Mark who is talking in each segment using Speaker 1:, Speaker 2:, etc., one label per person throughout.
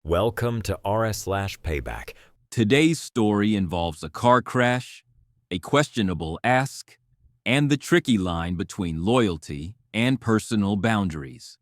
Speaker 1: Welcome to r/payback.
Speaker 2: Today's story involves a car crash, a questionable ask, and the tricky line between loyalty and personal boundaries.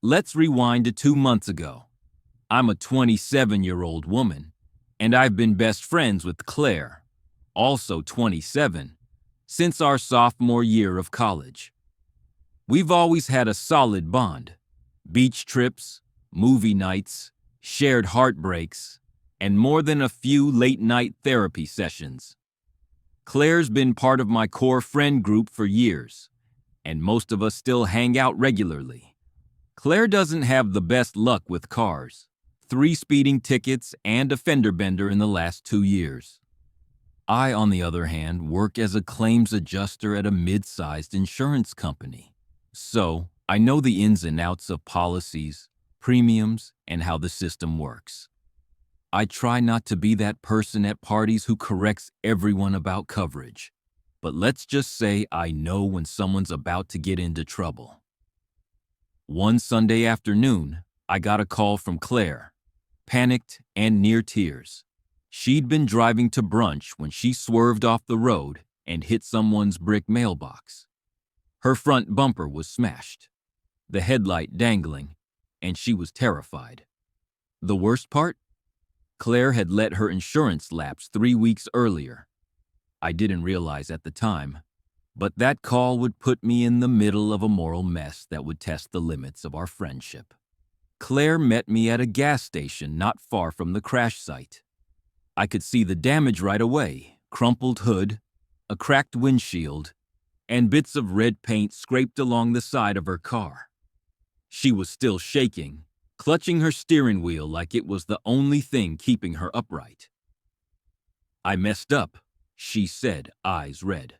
Speaker 2: Let's rewind to 2 months ago. I'm a 27-year-old woman, and I've been best friends with Claire, also 27, since our sophomore year of college. We've always had a solid bond: beach trips, movie nights, shared heartbreaks, and more than a few late-night therapy sessions. Claire's been part of my core friend group for years, and most of us still hang out regularly. Claire doesn't have the best luck with cars: 3 speeding tickets and a fender bender in the last 2 years. I, on the other hand, work as a claims adjuster at a mid-sized insurance company. So, I know the ins and outs of policies, premiums, and how the system works. I try not to be that person at parties who corrects everyone about coverage, but let's just say I know when someone's about to get into trouble. One Sunday afternoon, I got a call from Claire, panicked and near tears. She'd been driving to brunch when she swerved off the road and hit someone's brick mailbox. Her front bumper was smashed, the headlight dangling, and she was terrified. The worst part? Claire had let her insurance lapse 3 weeks earlier. I didn't realize at the time, but that call would put me in the middle of a moral mess that would test the limits of our friendship. Claire met me at a gas station not far from the crash site. I could see the damage right away: crumpled hood, a cracked windshield, and bits of red paint scraped along the side of her car. She was still shaking, clutching her steering wheel like it was the only thing keeping her upright. "I messed up," she said, eyes red.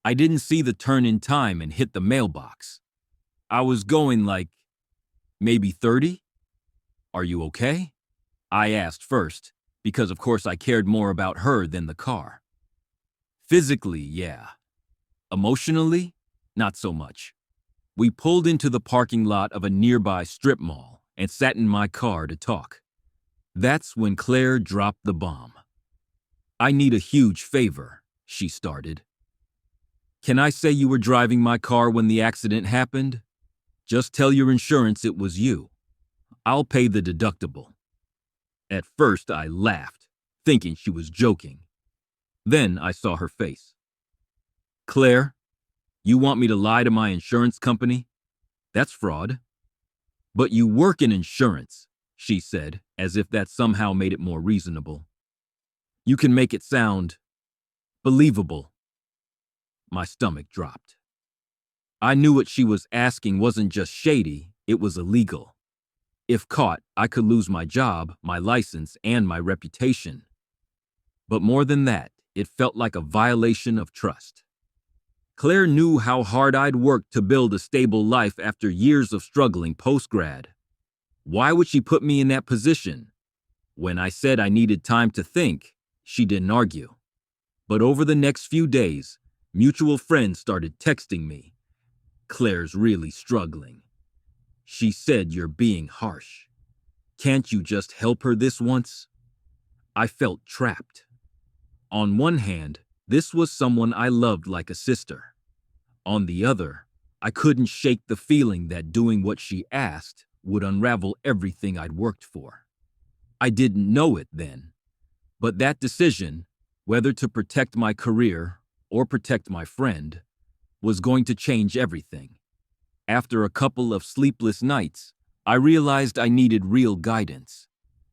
Speaker 2: "I didn't see the turn in time and hit the mailbox. I was going like, maybe 30? Are you okay?" I asked first, because of course I cared more about her than the car. "Physically, yeah. Emotionally, not so much." We pulled into the parking lot of a nearby strip mall and sat in my car to talk. That's when Claire dropped the bomb. "I need a huge favor," she started. "Can I say you were driving my car when the accident happened? Just tell your insurance it was you. I'll pay the deductible." At first I laughed, thinking she was joking. Then I saw her face. "Claire, you want me to lie to my insurance company? That's fraud." "But you work in insurance," she said, as if that somehow made it more reasonable. "You can make it sound believable." My stomach dropped. I knew what she was asking wasn't just shady, it was illegal. If caught, I could lose my job, my license, and my reputation. But more than that, it felt like a violation of trust. Claire knew how hard I'd worked to build a stable life after years of struggling post-grad. Why would she put me in that position? When I said I needed time to think, she didn't argue. But over the next few days, mutual friends started texting me. "Claire's really struggling. She said you're being harsh. Can't you just help her this once?" I felt trapped. On one hand, this was someone I loved like a sister. On the other, I couldn't shake the feeling that doing what she asked would unravel everything I'd worked for. I didn't know it then, but that decision, whether to protect my career or protect my friend, was going to change everything. After a couple of sleepless nights, I realized I needed real guidance.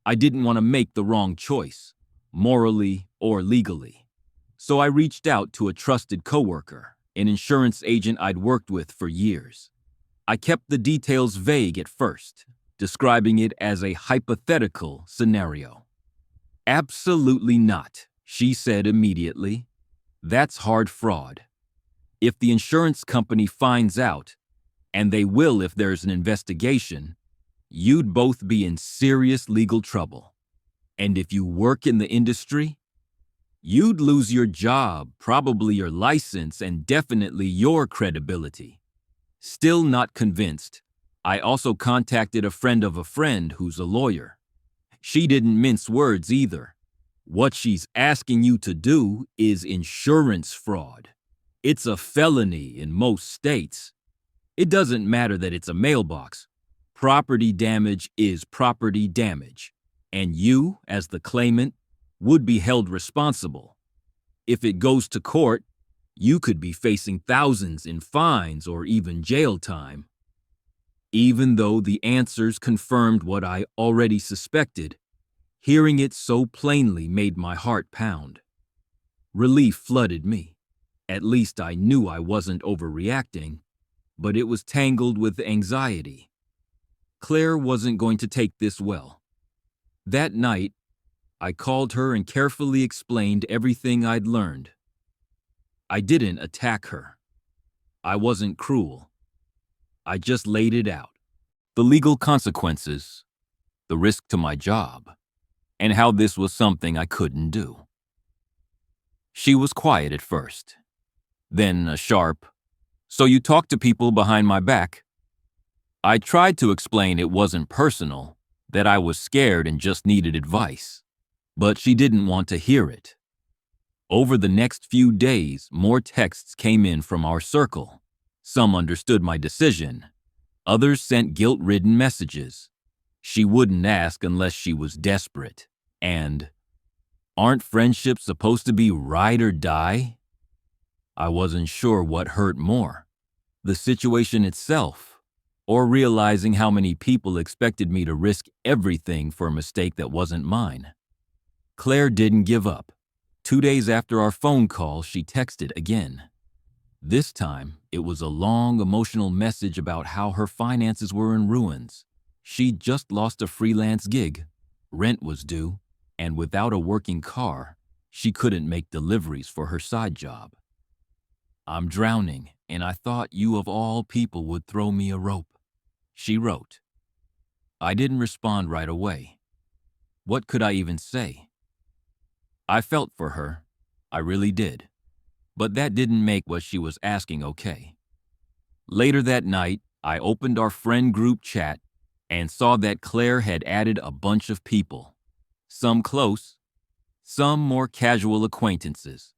Speaker 2: I didn't want to make the wrong choice, morally or legally. So I reached out to a trusted coworker, an insurance agent I'd worked with for years. I kept the details vague at first, describing it as a hypothetical scenario. "Absolutely not," she said immediately. "That's hard fraud. If the insurance company finds out, and they will if there's an investigation, you'd both be in serious legal trouble. And if you work in the industry, you'd lose your job, probably your license, and definitely your credibility." Still not convinced, I also contacted a friend of a friend who's a lawyer. She didn't mince words either. What she's asking you to do is insurance fraud. It's a felony in most states. It doesn't matter that it's a mailbox. Property damage is property damage, and you, as the claimant, would be held responsible. If it goes to court, you could be facing thousands in fines or even jail time. Even though the answers confirmed what I already suspected, hearing it so plainly made my heart pound. Relief flooded me. At least I knew I wasn't overreacting, but it was tangled with anxiety. Claire wasn't going to take this well. That night, I called her and carefully explained everything I'd learned. I didn't attack her. I wasn't cruel. I just laid it out. The legal consequences, the risk to my job, and how this was something I couldn't do. She was quiet at first. Then a sharp, "So you talk to people behind my back?" I tried to explain it wasn't personal, that I was scared and just needed advice, but she didn't want to hear it. Over the next few days, more texts came in from our circle. Some understood my decision. Others sent guilt-ridden messages. She wouldn't ask unless she was desperate. And, aren't friendships supposed to be ride or die? I wasn't sure what hurt more, the situation itself, or realizing how many people expected me to risk everything for a mistake that wasn't mine. Claire didn't give up. 2 days after our phone call, she texted again. This time, it was a long, emotional message about how her finances were in ruins. She'd just lost a freelance gig, rent was due, and without a working car, she couldn't make deliveries for her side job. "I'm drowning, and I thought you of all people would throw me a rope," she wrote. I didn't respond right away. What could I even say? I felt for her, I really did, but that didn't make what she was asking okay. Later that night, I opened our friend group chat and saw that Claire had added a bunch of people, some close, some more casual acquaintances.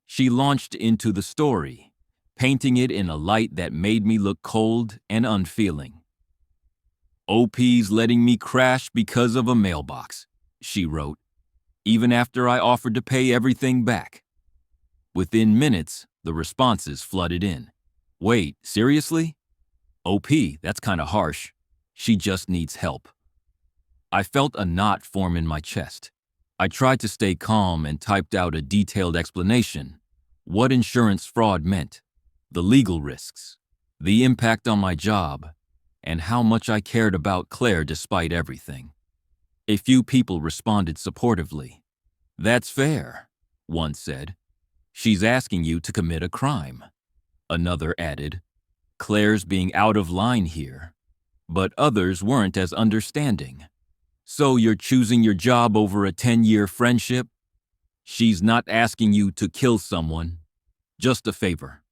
Speaker 2: She launched into the story, painting it in a light that made me look cold and unfeeling. "OP's letting me crash because of a mailbox," she wrote, even after I offered to pay everything back. Within minutes, the responses flooded in. "Wait, seriously? OP, that's kinda harsh. She just needs help." I felt a knot form in my chest. I tried to stay calm and typed out a detailed explanation, what insurance fraud meant, the legal risks, the impact on my job, and how much I cared about Claire despite everything. A few people responded supportively. "That's fair," one said. "She's asking you to commit a crime." Another added, "Claire's being out of line here." But others weren't as understanding. "So you're choosing your job over a 10-year friendship? She's not asking you to kill someone, just a favor."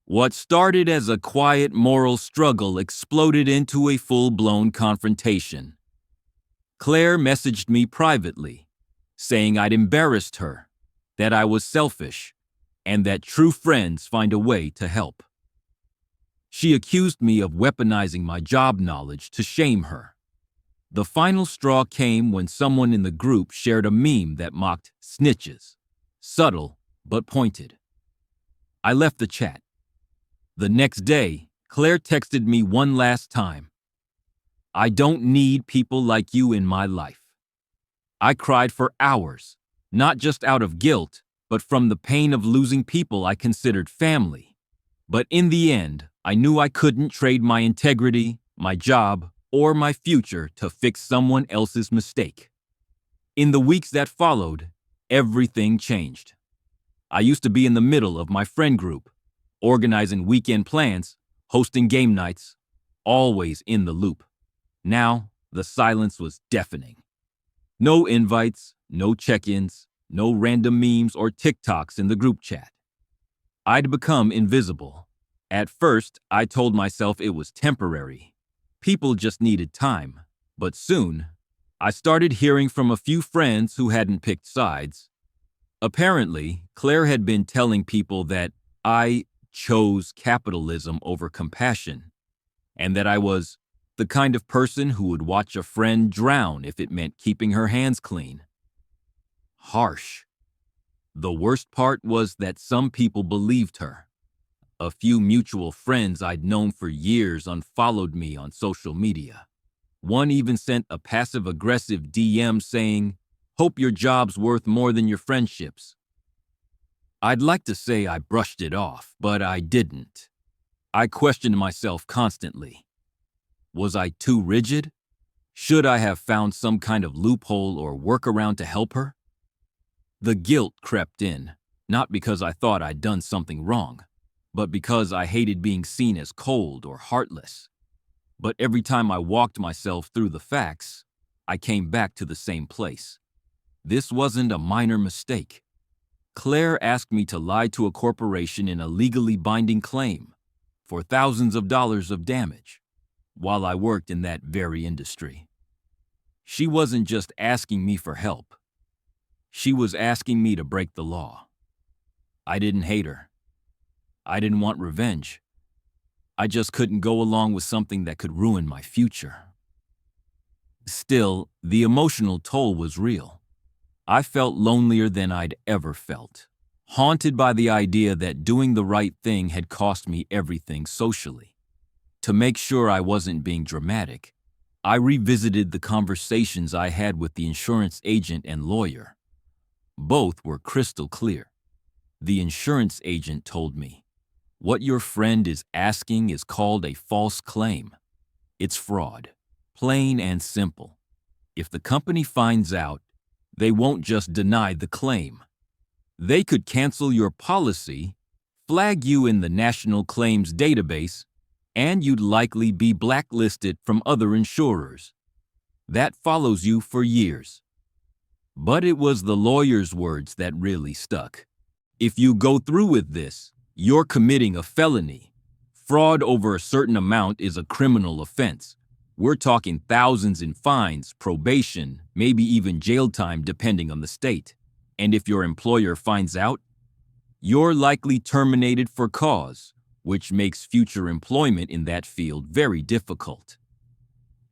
Speaker 2: What started as a quiet moral struggle exploded into a full-blown confrontation. Claire messaged me privately, saying I'd embarrassed her, that I was selfish, and that true friends find a way to help. She accused me of weaponizing my job knowledge to shame her. The final straw came when someone in the group shared a meme that mocked snitches, subtle but pointed. I left the chat. The next day, Claire texted me one last time. "I don't need people like you in my life." I cried for hours, not just out of guilt, but from the pain of losing people I considered family. But in the end, I knew I couldn't trade my integrity, my job, or my future to fix someone else's mistake. In the weeks that followed, everything changed. I used to be in the middle of my friend group, organizing weekend plans, hosting game nights, always in the loop. Now, the silence was deafening. No invites, no check-ins, no random memes or TikToks in the group chat. I'd become invisible. At first, I told myself it was temporary. People just needed time. But soon, I started hearing from a few friends who hadn't picked sides. Apparently, Claire had been telling people that I chose capitalism over compassion, and that I was the kind of person who would watch a friend drown if it meant keeping her hands clean. Harsh. The worst part was that some people believed her. A few mutual friends I'd known for years unfollowed me on social media. One even sent a passive-aggressive DM saying, "Hope your job's worth more than your friendships." I'd like to say I brushed it off, but I didn't. I questioned myself constantly. Was I too rigid? Should I have found some kind of loophole or workaround to help her? The guilt crept in, not because I thought I'd done something wrong, but because I hated being seen as cold or heartless. But every time I walked myself through the facts, I came back to the same place. This wasn't a minor mistake. Claire asked me to lie to a corporation in a legally binding claim for thousands of dollars of damage while I worked in that very industry. She wasn't just asking me for help. She was asking me to break the law. I didn't hate her. I didn't want revenge. I just couldn't go along with something that could ruin my future. Still, the emotional toll was real. I felt lonelier than I'd ever felt, haunted by the idea that doing the right thing had cost me everything socially. To make sure I wasn't being dramatic, I revisited the conversations I had with the insurance agent and lawyer. Both were crystal clear. The insurance agent told me, "What your friend is asking is called a false claim. It's fraud, plain and simple. If the company finds out, they won't just deny the claim. They could cancel your policy, flag you in the National Claims Database, and you'd likely be blacklisted from other insurers. That follows you for years." But it was the lawyer's words that really stuck. "If you go through with this, you're committing a felony. Fraud over a certain amount is a criminal offense. We're talking thousands in fines, probation, maybe even jail time depending on the state. And if your employer finds out, you're likely terminated for cause, which makes future employment in that field very difficult."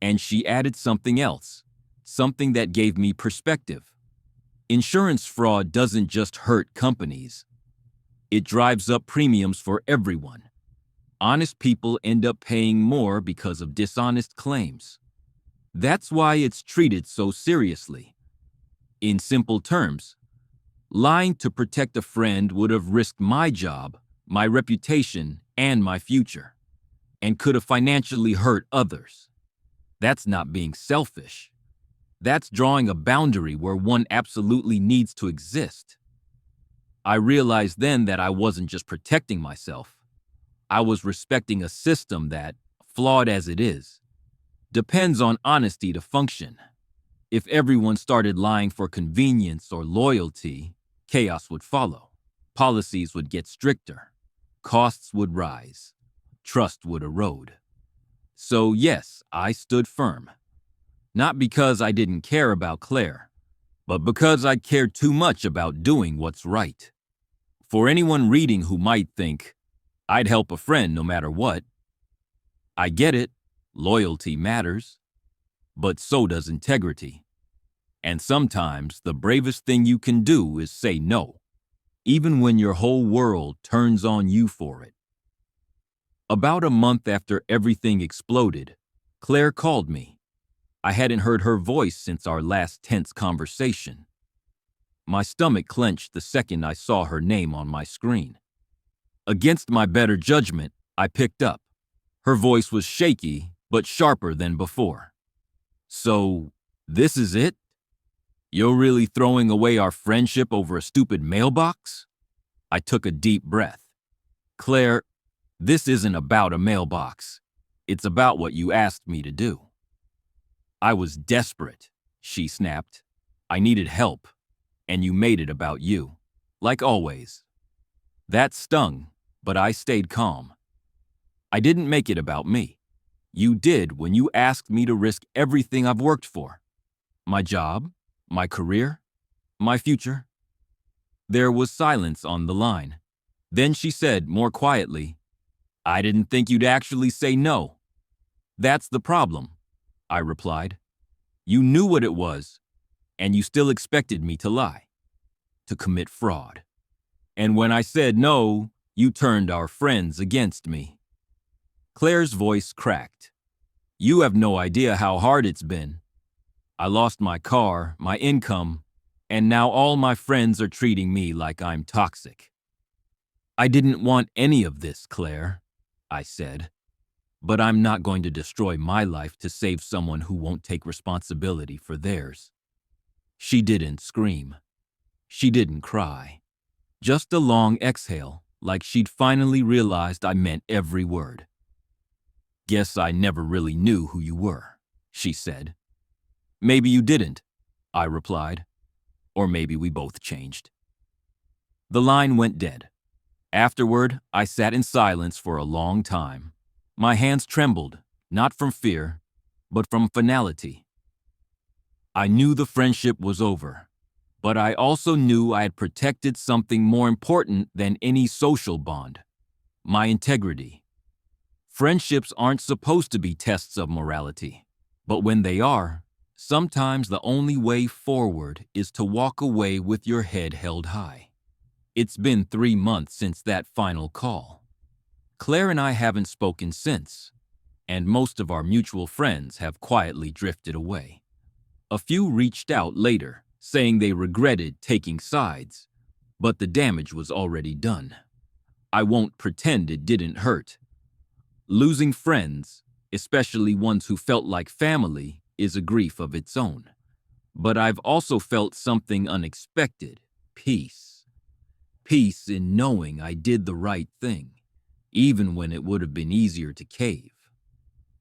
Speaker 2: And she added something else, something that gave me perspective. Insurance fraud doesn't just hurt companies. It drives up premiums for everyone. Honest people end up paying more because of dishonest claims. That's why it's treated so seriously. In simple terms, lying to protect a friend would have risked my job, my reputation, and my future, and could have financially hurt others. That's not being selfish. That's drawing a boundary where one absolutely needs to exist. I realized then that I wasn't just protecting myself. I was respecting a system that, flawed as it is, depends on honesty to function. If everyone started lying for convenience or loyalty, chaos would follow. Policies would get stricter. Costs would rise. Trust would erode. So yes, I stood firm. Not because I didn't care about Claire, but because I cared too much about doing what's right. For anyone reading who might think, "I'd help a friend no matter what," I get it, loyalty matters, but so does integrity. And sometimes the bravest thing you can do is say no, even when your whole world turns on you for it. About a month after everything exploded, Claire called me. I hadn't heard her voice since our last tense conversation. My stomach clenched the second I saw her name on my screen. Against my better judgment, I picked up. Her voice was shaky, but sharper than before. "So, this is it? You're really throwing away our friendship over a stupid mailbox?" I took a deep breath. "Claire, this isn't about a mailbox. It's about what you asked me to do." "I was desperate," she snapped. "I needed help, and you made it about you, like always." That stung, but I stayed calm. "I didn't make it about me. You did when you asked me to risk everything I've worked for. My job? My career? My future? There was silence on the line. Then she said more quietly, "I didn't think you'd actually say no." "That's the problem," I replied. "You knew what it was, and you still expected me to lie, to commit fraud. And when I said no, you turned our friends against me." Claire's voice cracked. "You have no idea how hard it's been. I lost my car, my income, and now all my friends are treating me like I'm toxic." "I didn't want any of this, Claire," I said, "but I'm not going to destroy my life to save someone who won't take responsibility for theirs." She didn't scream. She didn't cry. Just a long exhale, like she'd finally realized I meant every word. "Guess I never really knew who you were," she said. "Maybe you didn't," I replied. "Or maybe we both changed." The line went dead. Afterward, I sat in silence for a long time. My hands trembled, not from fear, but from finality. I knew the friendship was over, but I also knew I had protected something more important than any social bond: my integrity. Friendships aren't supposed to be tests of morality, but when they are, sometimes the only way forward is to walk away with your head held high. It's been 3 months since that final call. Claire and I haven't spoken since, and most of our mutual friends have quietly drifted away. A few reached out later, saying they regretted taking sides, but the damage was already done. I won't pretend it didn't hurt. Losing friends, especially ones who felt like family, is a grief of its own. But I've also felt something unexpected: peace. Peace in knowing I did the right thing, even when it would have been easier to cave.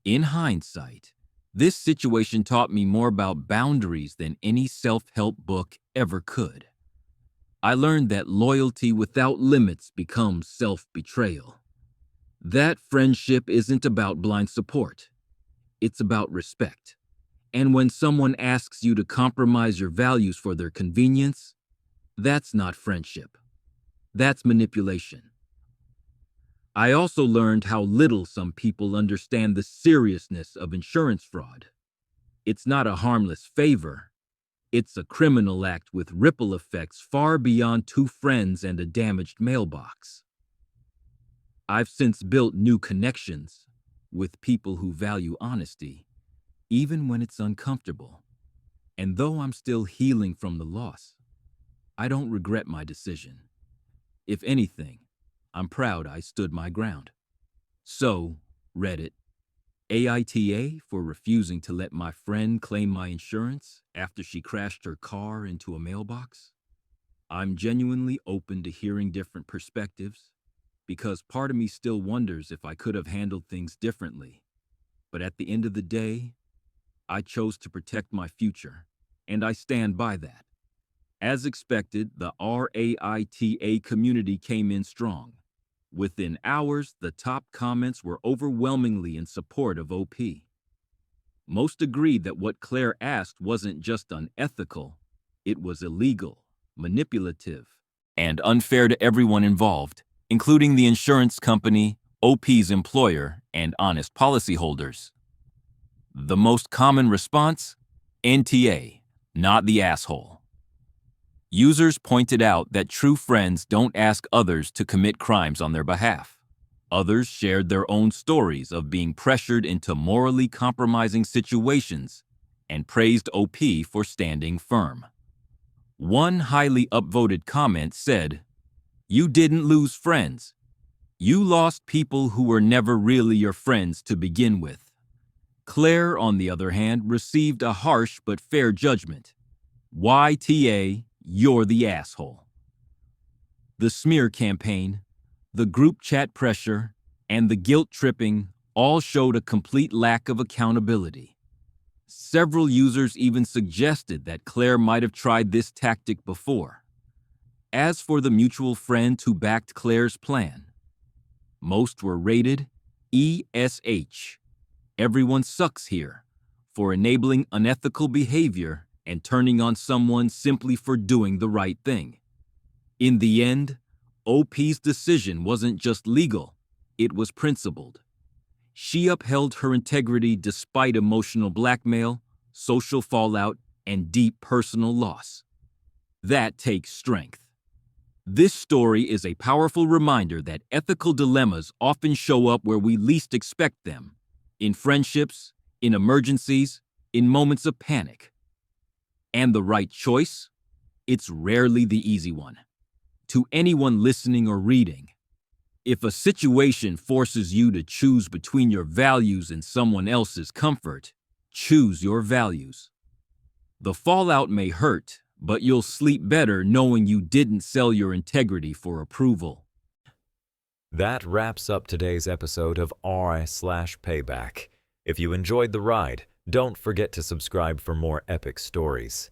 Speaker 2: In hindsight, this situation taught me more about boundaries than any self-help book ever could. I learned that loyalty without limits becomes self-betrayal. That friendship isn't about blind support. It's about respect. And when someone asks you to compromise your values for their convenience, that's not friendship. That's manipulation. I also learned how little some people understand the seriousness of insurance fraud. It's not a harmless favor. It's a criminal act with ripple effects far beyond two friends and a damaged mailbox. I've since built new connections with people who value honesty, even when it's uncomfortable. And though I'm still healing from the loss, I don't regret my decision. If anything, I'm proud I stood my ground. So, Reddit, AITA for refusing to let my friend claim my insurance after she crashed her car into a mailbox? I'm genuinely open to hearing different perspectives, because part of me still wonders if I could have handled things differently. But at the end of the day, I chose to protect my future, and I stand by that. As expected, the RAITA community came in strong. Within hours, the top comments were overwhelmingly in support of OP. Most agreed that what Claire asked wasn't just unethical, it was illegal, manipulative, and unfair to everyone involved, including the insurance company, OP's employer, and honest policyholders. The most common response? NTA, not the asshole. Users pointed out that true friends don't ask others to commit crimes on their behalf. Others shared their own stories of being pressured into morally compromising situations and praised OP for standing firm. One highly upvoted comment said, "You didn't lose friends. You lost people who were never really your friends to begin with." Claire, on the other hand, received a harsh but fair judgment. YTA, you're the asshole. The smear campaign, the group chat pressure, and the guilt tripping all showed a complete lack of accountability. Several users even suggested that Claire might have tried this tactic before. As for the mutual friend who backed Claire's plan, most were rated ESH. Everyone sucks here for enabling unethical behavior and turning on someone simply for doing the right thing. In the end, OP's decision wasn't just legal, it was principled. She upheld her integrity despite emotional blackmail, social fallout, and deep personal loss. That takes strength. This story is a powerful reminder that ethical dilemmas often show up where we least expect them, in friendships, in emergencies, in moments of panic. And the right choice? It's rarely the easy one. To anyone listening or reading, if a situation forces you to choose between your values and someone else's comfort, choose your values. The fallout may hurt, but you'll sleep better knowing you didn't sell your integrity for approval.
Speaker 1: That wraps up today's episode of r/payback. If you enjoyed the ride, don't forget to subscribe for more epic stories.